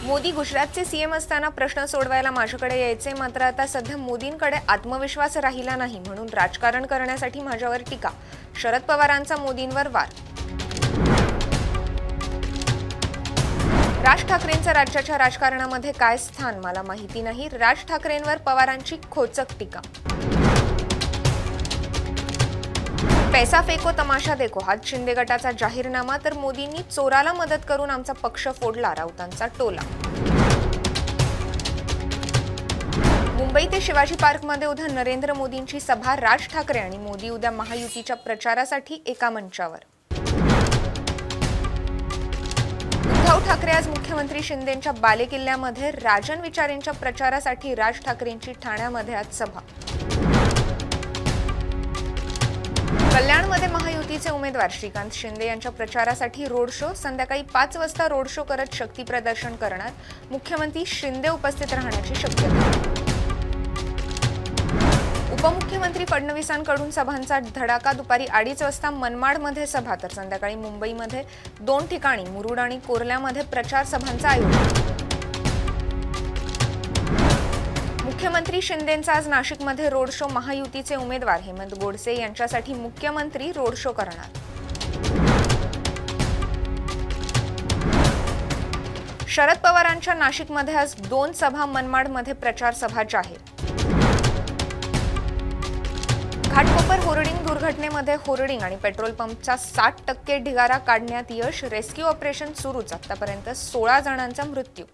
मोदी गुजरातचे सीएम असताना प्रश्न सोडवायला माझ्याकडे यायचे, मात्र आता सध्या मोदींकडे आत्मविश्वास राहिला नाही म्हणून राजकारण करण्यासाठी माझ्यावर टीका. शरद पवारांचा मोदींवर वार. राज ठाकरेंचं राज्याच्या राजकारणामध्ये काय स्थान मला माहिती नाही. राज ठाकरेंवर पवारांची खोचक टीका. पैसा फेको तमाशा देखो, हात शिंदे गटाचा जाहीरनामा, तर मोदींनी चोराला मदत करून आमचा पक्ष फोडला, राऊतांचा टोला. मुंबई ते शिवाजी पार्कमध्ये उद्या नरेंद्र मोदींची सभा. राज ठाकरे आणि मोदी उद्या महायुतीच्या प्रचारासाठी एका मंचावर. उद्धव ठाकरे आज मुख्यमंत्री शिंदेंच्या बालेकिल्ल्यामध्ये. राजन विचारेंच्या प्रचारासाठी राज ठाकरेंची ठाण्यामध्ये आज सभा. कल्याणमध्ये महायुतीचे उमेदवार श्रीकांत शिंदे यांच्या प्रचारासाठी रोड शो. संध्याकाळी 5 वाजता रोड शो करत शक्ती प्रदर्शन करणार. मुख्यमंत्री शिंदे उपस्थित राहण्याची शक्यता. उपमुख्यमंत्री फडणवीसांकडून सभांचा धडाका. दुपारी 2:30 वाजता मनमाडमध्ये सभा, तर संध्याकाळी मुंबईमध्ये 2 ठिकाणी मुरुड आणि कोर्ल्यामध्ये प्रचार सभांचं आयोजन. मुख्यमंत्री शिंदेंचा आज नाशिकमध्ये रोड शो. महायुतीचे उमेदवार हेमंत गोडसे यांच्यासाठी मुख्यमंत्री रोड शो करणार. शरद पवारांच्या नाशिकमध्ये आज 2 सभा. मनमाडमध्ये प्रचार सभा जाहीर. घाटकोपर होर्डिंग दुर्घटनेमध्ये होर्डिंग आणि पेट्रोल पंपचा 60% ढिगारा काढण्यात यश. रेस्क्यू ऑपरेशन सुरूच. आतापर्यंत 16 जणांचा मृत्यू.